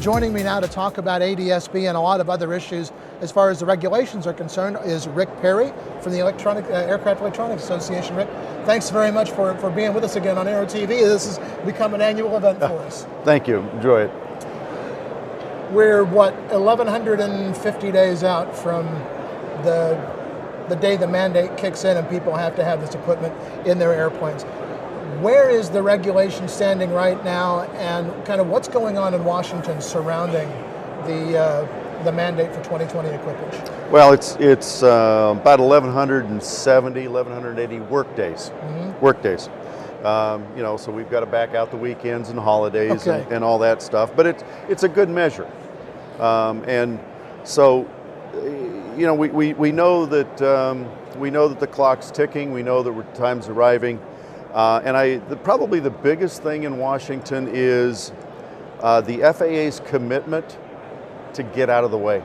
Joining me now to talk about ADS-B and a lot of other issues as far as the regulations are concerned is Ric Peri from the Aircraft Electronics Association. Ric, thanks very much for being with us again on Aero-TV. This has become an annual event for us. Thank you, enjoy it. We're, what, 1,150 days out from the day the mandate kicks in and people have to have this equipment in their airplanes. Where is the regulation standing right now, and kind of what's going on in Washington surrounding the mandate for 2020 equipage? Well, it's about 1,170, 1,180 work days. Work days. You know, so we've got to back out the weekends and holidays and all that stuff. But it's a good measure, and so you know we know that the clock's ticking. We know that time's arriving. And probably the biggest thing in Washington is the FAA's commitment to get out of the way.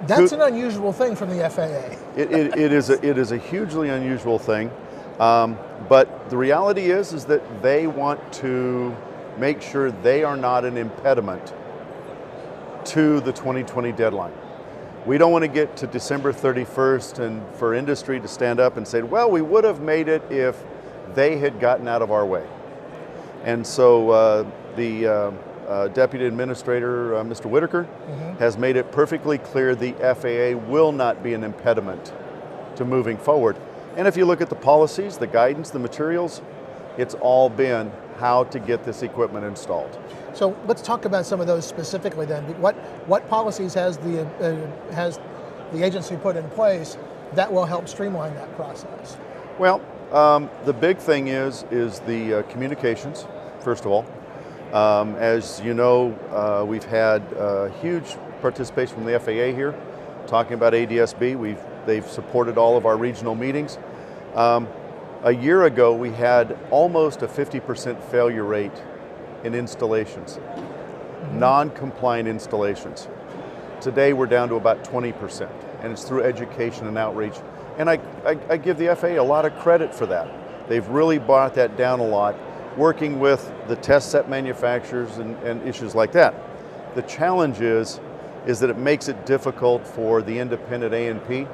That's an unusual thing from the FAA. It is a hugely unusual thing, but the reality is that they want to make sure they are not an impediment to the 2020 deadline. We don't want to get to December 31st and for industry to stand up and say, well, we would have made it if they had gotten out of our way. And so the Deputy Administrator, Mr. Whitaker, has made it perfectly clear the FAA will not be an impediment to moving forward. And if you look at the policies, the guidance, the materials, it's all been how to get this equipment installed. So let's talk about some of those specifically then. What policies has the agency put in place that will help streamline that process? Well, the big thing is the communications, first of all. As you know, we've had huge participation from the FAA here, talking about ADS-B. They've supported all of our regional meetings. A year ago, we had almost a 50% failure rate in installations, non-compliant installations. Today we're down to about 20%, and it's through education and outreach. And I give the FAA a lot of credit for that. They've really brought that down a lot, working with the test set manufacturers and issues like that. The challenge is that it makes it difficult for the independent A&P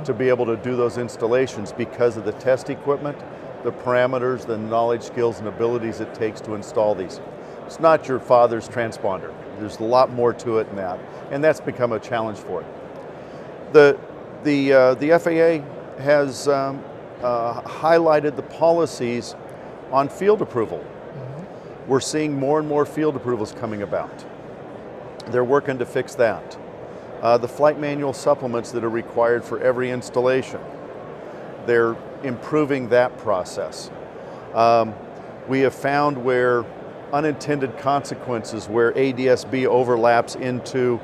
to be able to do those installations because of the test equipment, the parameters, the knowledge, skills, and abilities it takes to install these. It's not your father's transponder. There's a lot more to it than that, and that's become a challenge for it. The FAA has highlighted the policies on field approval. We're seeing more and more field approvals coming about. They're working to fix that. The flight manual supplements that are required for every installation, they're improving that process. We have found where unintended consequences, where ADS-B overlaps into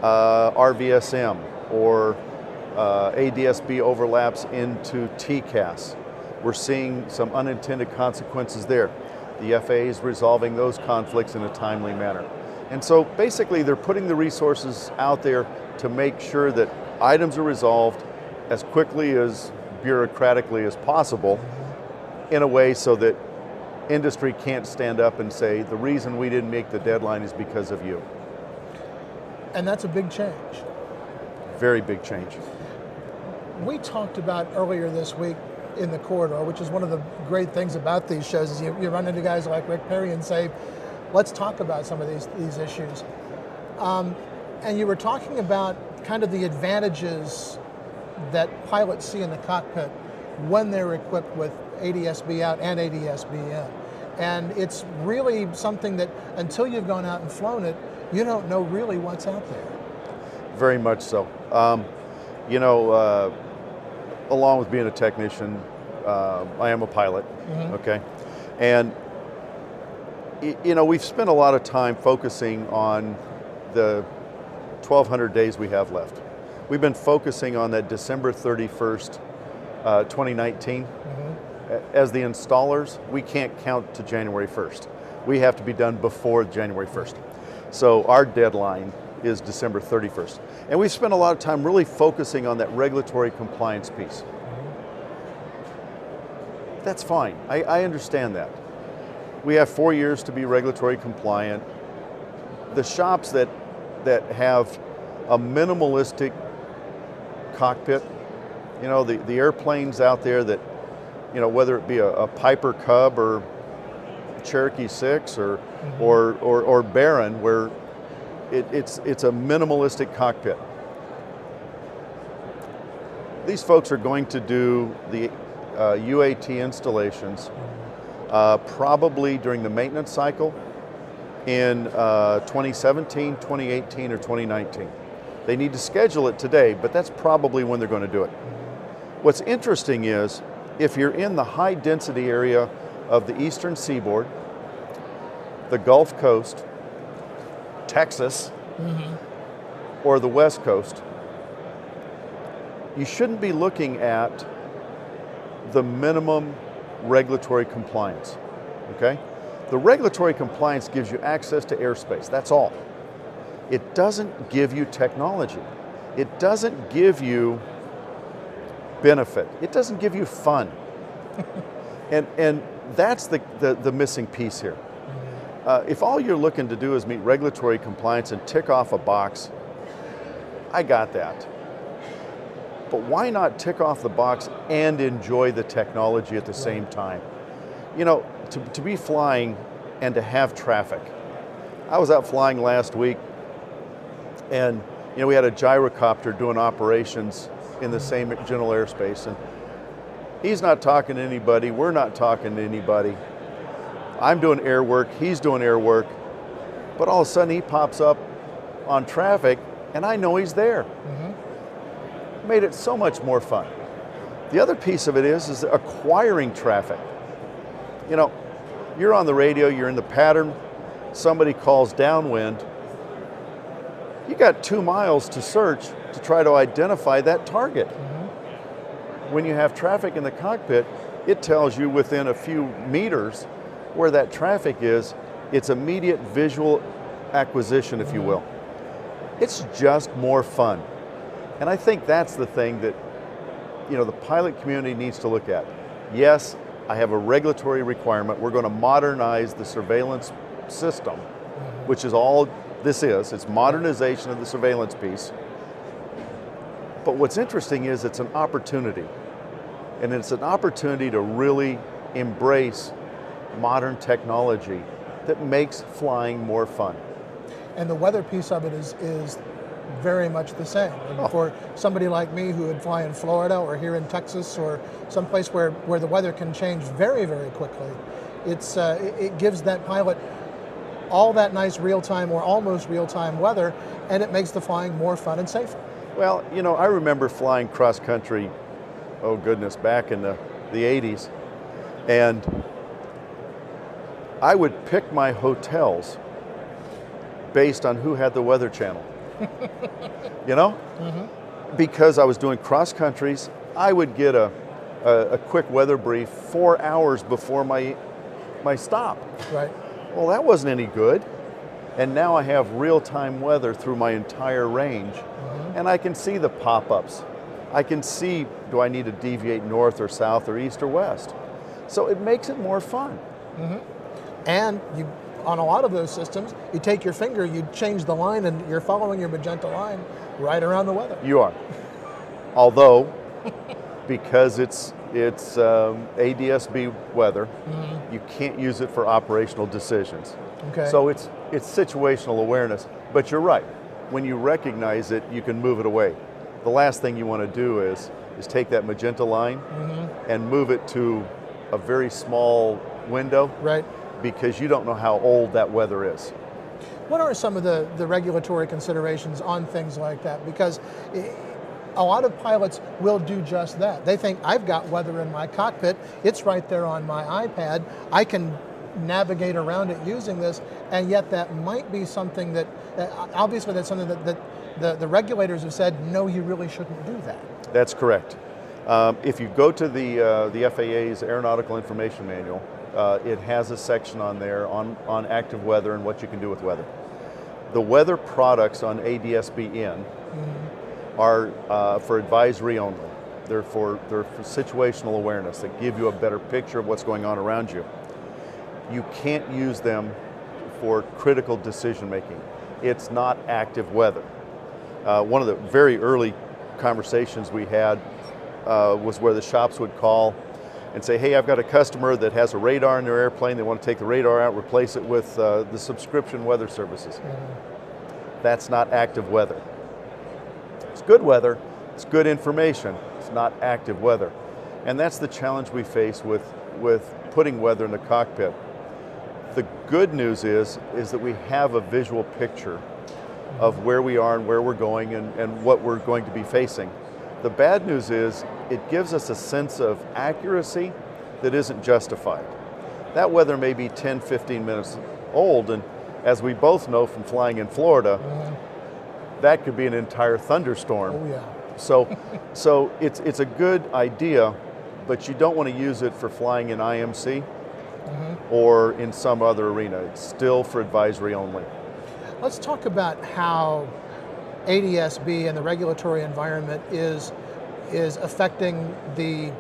RVSM or ADS-B overlaps into TCAS. We're seeing some unintended consequences there. The FAA is resolving those conflicts in a timely manner. And so basically they're putting the resources out there to make sure that items are resolved as quickly as bureaucratically as possible in a way so that industry can't stand up and say, the reason we didn't make the deadline is because of you. And that's a big change. Very big change. We talked about earlier this week in the corridor, which is one of the great things about these shows, is you run into guys like Ric Peri and say, let's talk about some of these issues. And you were talking about kind of the advantages that pilots see in the cockpit when they're equipped with ADS-B out and ADS-B in. And it's really something that until you've gone out and flown it, you don't know really what's out there. Very much so. You know, along with being a technician, I am a pilot, okay? And you know, we've spent a lot of time focusing on the 1,200 days we have left. We've been focusing on that December 31st, 2019. As the installers, we can't count to January 1st. We have to be done before January 1st. So our deadline is December 31st. And we've spent a lot of time really focusing on that regulatory compliance piece. That's fine, I understand that. We have 4 years to be regulatory compliant. the shops that have a minimalistic cockpit, you know, the airplanes out there that, you know, whether it be a Piper Cub or Cherokee 6 or Baron, where it's a minimalistic cockpit. These folks are going to do the UAT installations probably during the maintenance cycle in 2017, 2018, or 2019. They need to schedule it today, but that's probably when they're going to do it. What's interesting is, if you're in the high density area of the eastern seaboard, the Gulf Coast, Texas, or the West Coast, you shouldn't be looking at the minimum regulatory compliance, okay? The regulatory compliance gives you access to airspace, that's all. It doesn't give you technology. It doesn't give you benefit. It doesn't give you fun. and that's the missing piece here. If all you're looking to do is meet regulatory compliance and tick off a box, I got that. But why not tick off the box and enjoy the technology at the same time? You know, to be flying and to have traffic. I was out flying last week, and you know, we had a gyrocopter doing operations in the same general airspace, and he's not talking to anybody, we're not talking to anybody. I'm doing air work, he's doing air work, but all of a sudden he pops up on traffic and I know he's there. Made it so much more fun. The other piece of it is acquiring traffic. You know, you're on the radio, you're in the pattern, somebody calls downwind, you got 2 miles to search to try to identify that target. When you have traffic in the cockpit, it tells you within a few meters where that traffic is. It's immediate visual acquisition, if you will. It's just more fun. And I think that's the thing that, you know, the pilot community needs to look at. Yes, I have a regulatory requirement. We're going to modernize the surveillance system, which is all this is. It's modernization of the surveillance piece. But what's interesting is it's an opportunity. And it's an opportunity to really embrace modern technology that makes flying more fun. And the weather piece of it is very much the same. And for somebody like me who would fly in Florida or here in Texas or someplace where the weather can change very, very quickly, it gives that pilot all that nice real-time or almost real-time weather, and it makes the flying more fun and safer. Well, you know, I remember flying cross-country, oh goodness, back in the 80s, and I would pick my hotels based on who had the Weather Channel. You know? Because I was doing cross countries, I would get a quick weather brief 4 hours before my stop. Right. Well, that wasn't any good. And now I have real-time weather through my entire range, and I can see the pop-ups. I can see, do I need to deviate north or south or east or west? So it makes it more fun. And you, on a lot of those systems, you take your finger, you change the line, and you're following your magenta line right around the weather. You are. Although, because it's ADS-B weather, you can't use it for operational decisions. Okay. So it's situational awareness, but you're right. When you recognize it, you can move it away. The last thing you want to do is take that magenta line and move it to a very small window. Right. Because you don't know how old that weather is. What are some of the regulatory considerations on things like that? Because a lot of pilots will do just that. They think, I've got weather in my cockpit, it's right there on my iPad, I can navigate around it using this, and yet that might be something that, obviously that's something that the regulators have said, no, you really shouldn't do that. That's correct. If you go to the FAA's Aeronautical Information Manual, it has a section on there on active weather and what you can do with weather. The weather products on ADS-B-In are for advisory only. They're for situational awareness that give you a better picture of what's going on around you. You can't use them for critical decision making. it's not active weather. One of the very early conversations we had was where the shops would call and say, hey, I've got a customer that has a radar in their airplane, they want to take the radar out, replace it with the subscription weather services. That's not active weather. It's good weather, it's good information, it's not active weather. And that's the challenge we face with putting weather in the cockpit. The good news is that we have a visual picture of where we are and where we're going and what we're going to be facing. The bad news is it gives us a sense of accuracy that isn't justified. That weather may be 10, 15 minutes old, and as we both know from flying in Florida, that could be an entire thunderstorm. Oh yeah. So it's a good idea, but you don't want to use it for flying in IMC or in some other arena. It's still for advisory only. Let's talk about how ADS-B and the regulatory environment is affecting the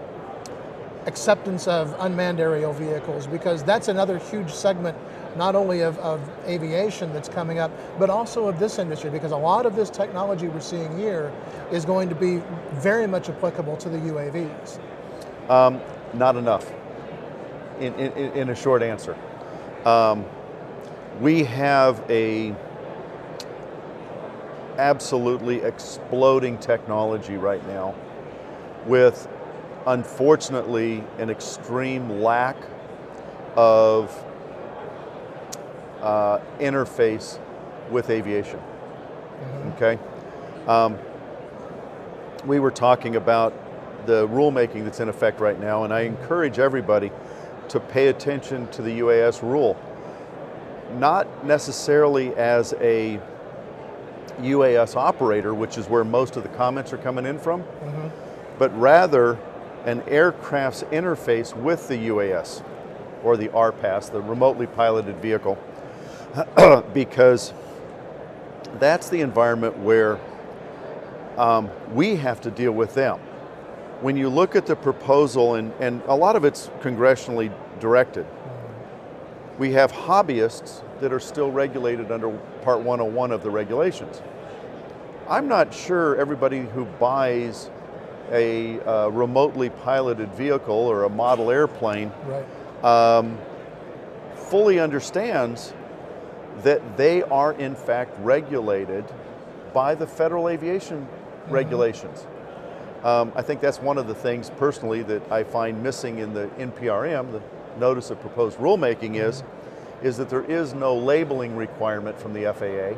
acceptance of unmanned aerial vehicles, because that's another huge segment not only of aviation that's coming up, but also of this industry, because a lot of this technology we're seeing here is going to be very much applicable to the UAVs. Not enough, in a short answer. We have a absolutely exploding technology right now with, unfortunately, an extreme lack of interface with aviation. Okay? We were talking about the rulemaking that's in effect right now, and I encourage everybody to pay attention to the UAS rule. Not necessarily as a UAS operator, which is where most of the comments are coming in from, but rather an aircraft's interface with the UAS, or the RPAS, the remotely piloted vehicle, because that's the environment where we have to deal with them. When you look at the proposal, and a lot of it's congressionally directed, we have hobbyists that are still regulated under Part 101 of the regulations. I'm not sure everybody who buys a remotely piloted vehicle or a model airplane fully understands that they are in fact regulated by the federal aviation regulations. I think that's one of the things personally that I find missing in the NPRM, the Notice of Proposed Rulemaking, is that there is no labeling requirement from the FAA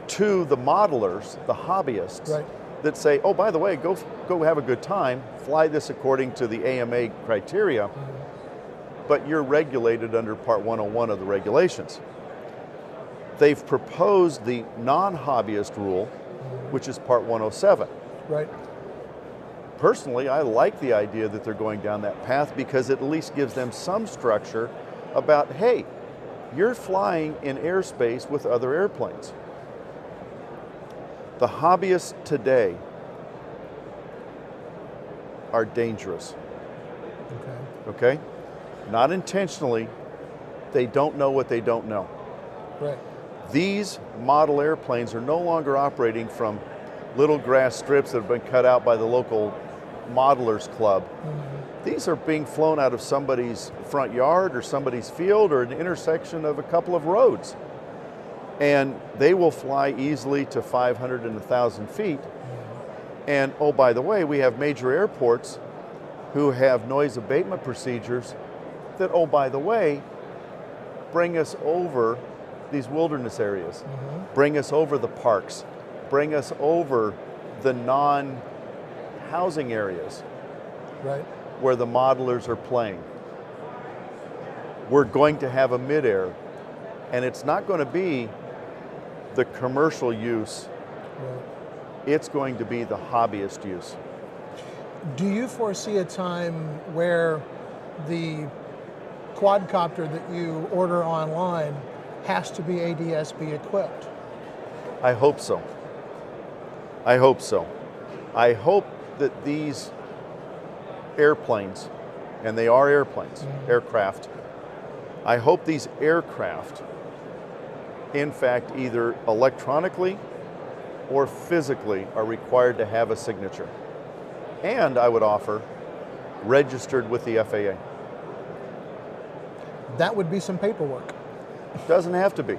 to the modelers, the hobbyists, that say, oh, by the way, go have a good time, fly this according to the AMA criteria, but you're regulated under Part 101 of the regulations. They've proposed the non-hobbyist rule, which is Part 107. Personally, I like the idea that they're going down that path, because it at least gives them some structure about, hey, you're flying in airspace with other airplanes. The hobbyists today are dangerous. Okay? Not intentionally, they don't know what they don't know. These model airplanes are no longer operating from little grass strips that have been cut out by the local modelers club. These are being flown out of somebody's front yard or somebody's field or an intersection of a couple of roads. And they will fly easily to 500 and 1,000 feet. And oh, by the way, we have major airports who have noise abatement procedures that, oh, by the way, bring us over these wilderness areas, bring us over the parks, bring us over the non-housing areas where the modelers are playing. We're going to have a mid-air, and it's not going to be the commercial use, it's going to be the hobbyist use. Do you foresee a time where the quadcopter that you order online has to be ADS-B equipped? I hope so. I hope so. I hope that these airplanes, and they are airplanes, aircraft, I hope these aircraft in fact, either electronically or physically are required to have a signature. And I would offer, registered with the FAA. That would be some paperwork. Doesn't have to be.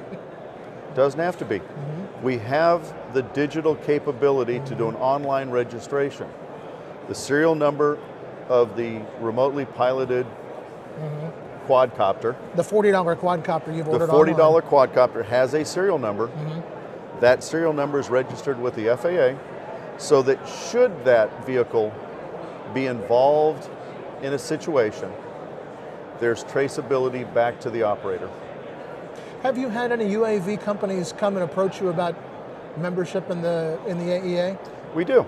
Doesn't have to be. We have the digital capability to do an online registration. The serial number of the remotely piloted quadcopter. The $40 quadcopter you've ordered The $40 online. quadcopter has a serial number. That serial number is registered with the FAA, so that should that vehicle be involved in a situation, there's traceability back to the operator. Have you had any UAV companies come and approach you about membership in the AEA? We do.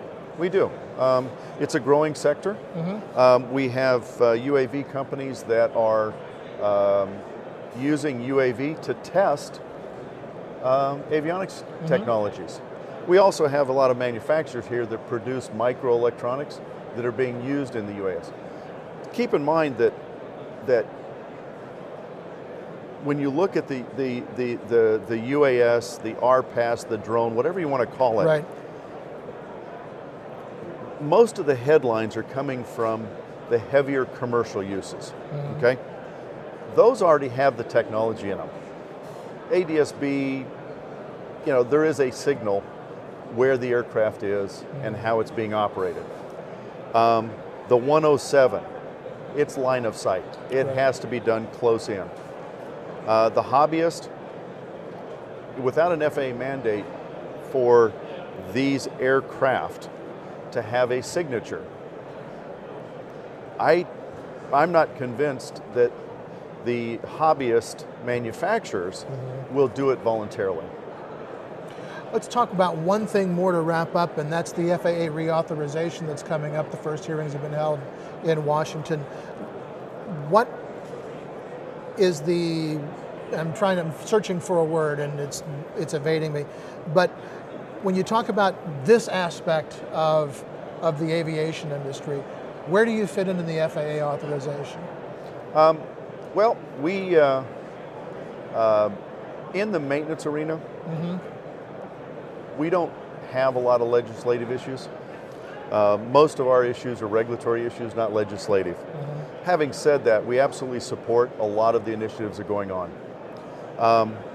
It's a growing sector. We have UAV companies that are using UAV to test avionics technologies. We also have a lot of manufacturers here that produce microelectronics that are being used in the UAS. Keep in mind that when you look at the UAS, the RPAS, the drone, whatever you want to call it, right, most of the headlines are coming from the heavier commercial uses, okay? Those already have the technology in them. ADS-B, there is a signal where the aircraft is and how it's being operated. The 107, it's line of sight. It has to be done close in. The hobbyist, without an FAA mandate for these aircraft to have a signature, I'm not convinced that the hobbyist manufacturers will do it voluntarily. Let's talk about one thing more to wrap up, and that's the FAA reauthorization that's coming up. The first hearings have been held in Washington. What is the, I'm searching for a word and it's evading me, but when you talk about this aspect of the aviation industry, where do you fit into the FAA authorization? Well, we, in the maintenance arena, we don't have a lot of legislative issues. Most of our issues are regulatory issues, not legislative. Having said that, we absolutely support a lot of the initiatives that are going on.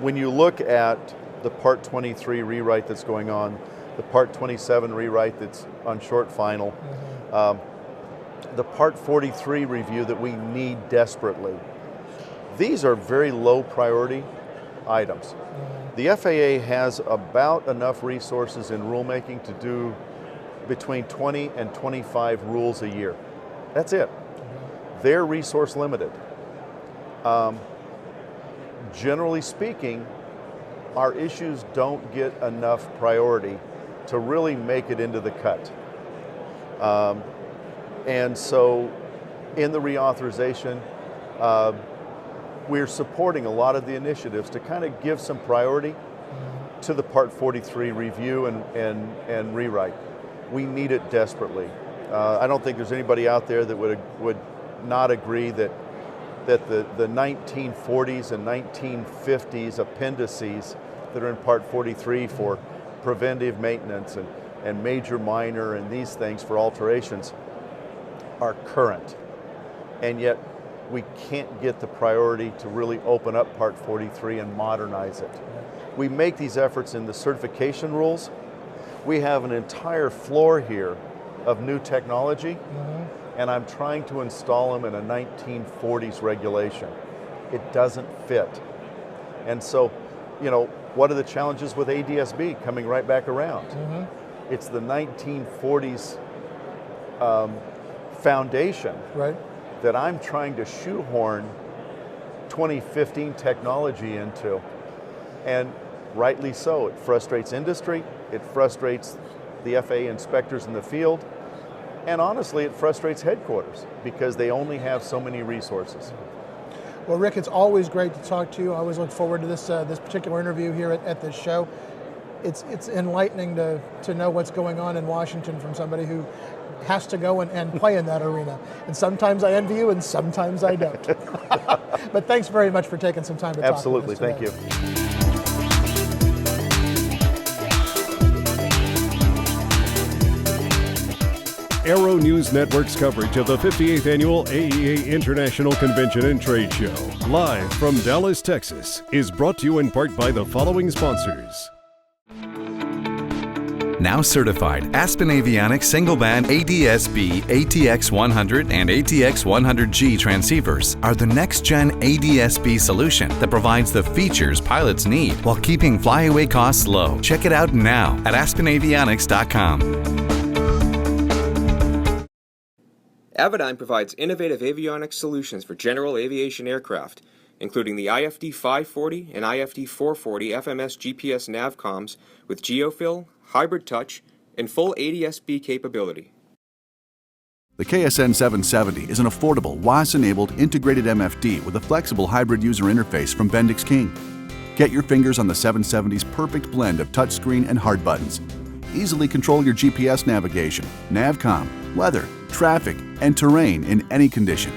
When you look at the Part 23 rewrite that's going on, the Part 27 rewrite that's on short final, the Part 43 review that we need desperately, these are very low priority items. The FAA has about enough resources in rulemaking to do between 20 and 25 rules a year. That's it. They're resource limited. Generally speaking, our issues don't get enough priority to really make it into the cut. And so in the reauthorization, we're supporting a lot of the initiatives to kind of give some priority to the Part 43 review and rewrite. We need it desperately. I don't think there's anybody out there that would not agree that the 1940s and 1950s appendices that are in Part 43 for preventive maintenance and major minor and these things for alterations are current. And yet we can't get the priority to really open up Part 43 and modernize it. We make these efforts in the certification rules. We have an entire floor here of new technology, and I'm trying to install them in a 1940s regulation. It doesn't fit. And so, what are the challenges with ADS-B coming right back around? It's the 1940s foundation that I'm trying to shoehorn 2015 technology into. And rightly so, it frustrates industry, it frustrates the FAA inspectors in the field, and honestly, it frustrates headquarters because they only have so many resources. Well, Rick, it's always great to talk to you. I always look forward to this particular interview here at this show. It's enlightening to know what's going on in Washington from somebody who has to go and play in that arena. And sometimes I envy you and sometimes I don't. But thanks very much for taking some time to talk to us today. Absolutely, thank you. Aero-News Network's coverage of the 58th Annual AEA International Convention and Trade Show, live from Dallas, Texas, is brought to you in part by the following sponsors. Now certified, Aspen Avionics single-band ADS-B ATX100 and ATX100G transceivers are the next-gen ADS-B solution that provides the features pilots need while keeping flyaway costs low. Check it out now at aspenavionics.com. Avidyne provides innovative avionics solutions for general aviation aircraft, including the IFD 540 and IFD 440 FMS GPS navcoms with geofill, hybrid touch, and full ADS-B capability. The KSN 770 is an affordable, WAS-enabled integrated MFD with a flexible hybrid user interface from Bendix King. Get your fingers on the 770's perfect blend of touchscreen and hard buttons. Easily control your GPS navigation, navcom, weather, traffic, and terrain in any condition.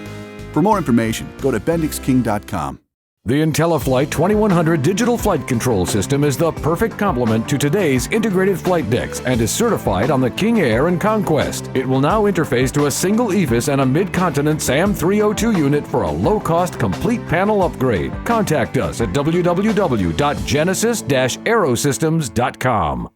For more information, go to bendixking.com. The IntelliFlight 2100 digital flight control system is the perfect complement to today's integrated flight decks and is certified on the King Air and Conquest. It will now interface to a single EVIS and a mid-continent SAM 302 unit for a low-cost complete panel upgrade. Contact us at www.genesis-aerosystems.com.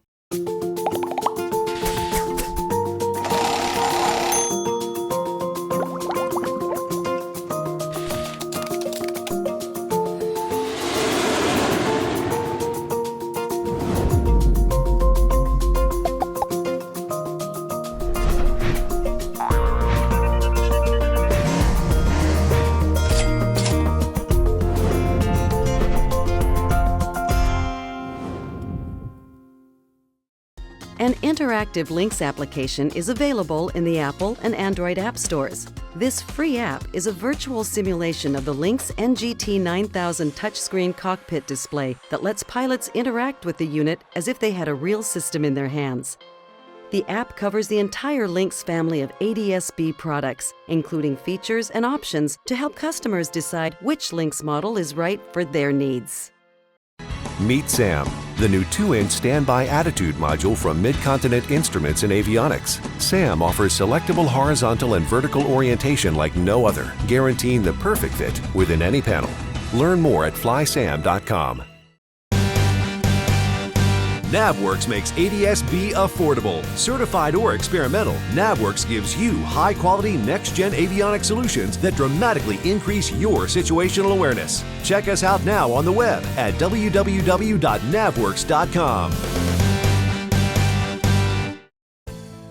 An interactive links application is available in the Apple and Android app stores. This free app is a virtual simulation of the Lynx NGT 9000 touchscreen cockpit display that lets pilots interact with the unit as if they had a real system in their hands. The app covers the entire Lynx family of ADS-B products, including features and options to help customers decide which Lynx model is right for their needs. Meet SAM, the new 2-inch standby attitude module from Mid-Continent Instruments and Avionics. SAM offers selectable horizontal and vertical orientation like no other, guaranteeing the perfect fit within any panel. Learn more at flysam.com. NavWorks makes ADS-B affordable. Certified or experimental, NavWorks gives you high-quality next-gen avionics solutions that dramatically increase your situational awareness. Check us out now on the web at www.navworks.com.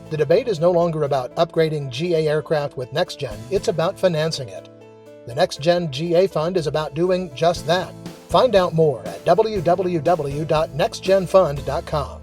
The debate is no longer about upgrading GA aircraft with NextGen, it's about financing it. The NextGen GA Fund is about doing just that. Find out more at www.nextgenfund.com.